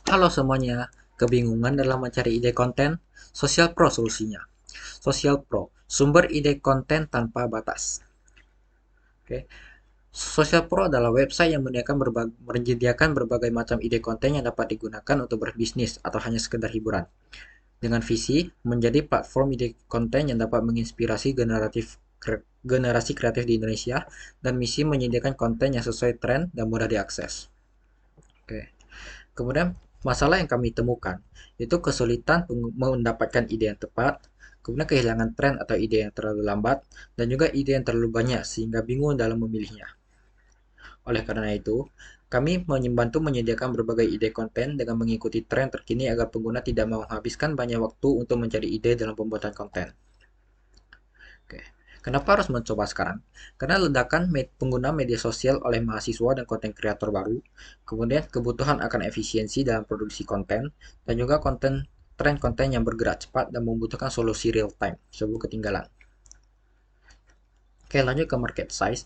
Halo semuanya, kebingungan dalam mencari ide konten? Social Pro solusinya. Social Pro, sumber ide konten tanpa batas. Oke. Social Pro adalah website yang menyediakan berbagai macam ide konten yang dapat digunakan untuk berbisnis atau hanya sekedar hiburan. Dengan visi menjadi platform ide konten yang dapat menginspirasi generasi kreatif di Indonesia dan misi menyediakan konten yang sesuai tren dan mudah diakses. Oke. Kemudian masalah yang kami temukan itu kesulitan mendapatkan ide yang tepat, kemudian kehilangan tren atau ide yang terlalu lambat, dan juga ide yang terlalu banyak sehingga bingung dalam memilihnya. Oleh karena itu, kami membantu menyediakan berbagai ide konten dengan mengikuti tren terkini agar pengguna tidak menghabiskan banyak waktu untuk mencari ide dalam pembuatan konten. Oke. Kenapa harus mencoba sekarang? Karena ledakan pengguna media sosial oleh mahasiswa dan konten kreator baru, kemudian kebutuhan akan efisiensi dalam produksi konten, dan juga tren konten yang bergerak cepat dan membutuhkan solusi real time sebelum ketinggalan. Oke, lanjut ke market size.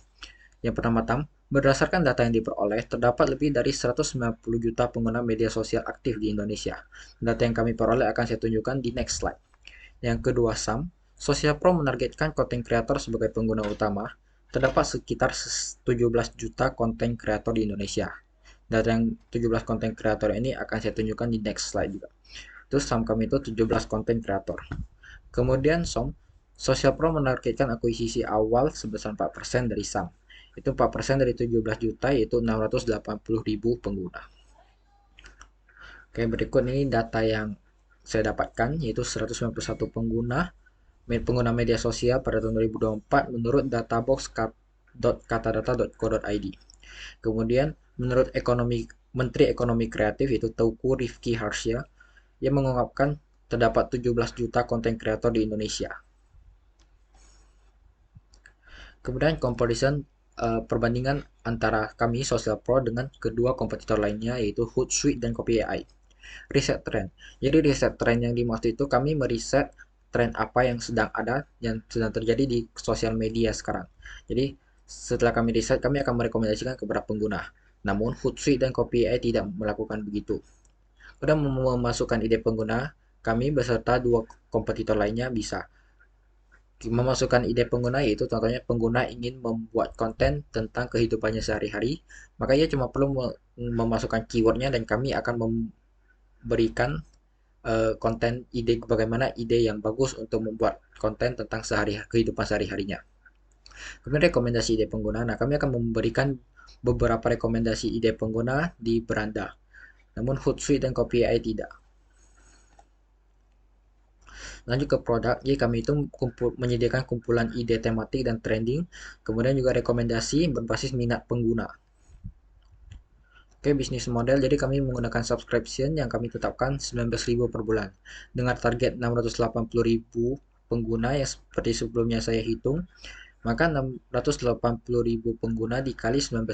Yang pertama, berdasarkan data yang diperoleh, terdapat lebih dari 190 juta pengguna media sosial aktif di Indonesia. Data yang kami peroleh akan saya tunjukkan di next slide. Yang kedua, Social Pro menargetkan konten kreator sebagai pengguna utama. Terdapat sekitar 17 juta konten kreator di Indonesia. Data yang 17 konten kreator ini akan saya tunjukkan di next slide juga. Terus kami itu 17 konten kreator. Kemudian Social Pro menargetkan akuisisi awal sebesar 4% dari Itu 4% dari 17 juta yaitu 680 ribu pengguna. Oke, berikut ini data yang saya dapatkan yaitu 191 pengguna media sosial pada tahun 2024 menurut databox.katadata.co.id. Kemudian menurut Menteri Ekonomi Kreatif yaitu Teuku Rifki Harsha yang mengungkapkan terdapat 17 juta konten kreator di Indonesia. Kemudian perbandingan antara kami Social Pro dengan kedua kompetitor lainnya yaitu Hootsuite dan Copy AI. Riset tren. Jadi riset tren yang dimaksud itu kami meriset tren apa yang sedang ada, yang sedang terjadi di sosial media sekarang. Jadi setelah kami riset, kami akan merekomendasikan kepada pengguna. Namun Hootsuite dan Copy AI tidak melakukan begitu. Kemudian memasukkan ide pengguna, kami beserta dua kompetitor lainnya bisa memasukkan ide pengguna yaitu contohnya pengguna ingin membuat konten tentang kehidupannya sehari-hari, maka ia cuma perlu memasukkan keywordnya dan kami akan memberikan konten ide bagaimana ide yang bagus untuk membuat konten tentang kehidupan sehari-harinya. Kemudian rekomendasi ide pengguna. Nah, kami akan memberikan beberapa rekomendasi ide pengguna di beranda. Namun Hootsuite dan Copy AI tidak. Lanjut ke produk, jadi kami itu menyediakan kumpulan ide tematik dan trending, kemudian juga rekomendasi berbasis minat pengguna. Oke, bisnis model, jadi kami menggunakan subscription yang kami tetapkan 19.000 per bulan. Dengan target 680.000 pengguna yang seperti sebelumnya saya hitung, maka 680.000 pengguna dikali 19.000,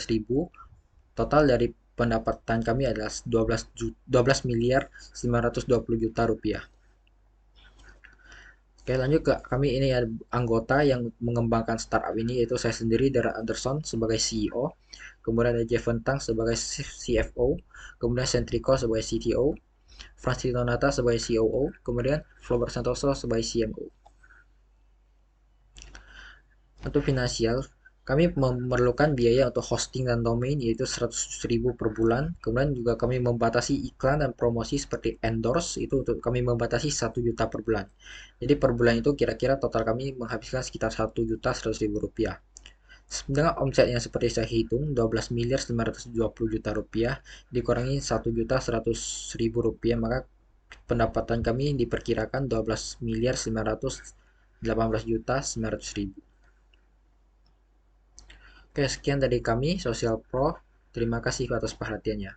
total dari pendapatan kami adalah 12 miliar 920 juta rupiah. Oke, lanjut ke kami ini ada anggota yang mengembangkan startup ini yaitu saya sendiri Darren Anderson sebagai CEO, kemudian ada Jeff Tang sebagai CFO, kemudian Centrico sebagai CTO, Francis Donata sebagai COO, kemudian Flober Santoso sebagai CMO. Untuk finansial, kami memerlukan biaya untuk hosting dan domain yaitu 100.000 per bulan. Kemudian juga kami membatasi iklan dan promosi seperti endorse itu untuk kami membatasi 1 juta per bulan. Jadi per bulan itu kira-kira total kami menghabiskan sekitar 1.100.000 rupiah. Dengan omset yang seperti saya hitung 12 miliar 920 juta rupiah dikurangi 1.100.000 rupiah maka pendapatan kami diperkirakan 12 miliar 918 juta 900 ribu. Oke, sekian dari kami, Social Pro. Terima kasih atas perhatiannya.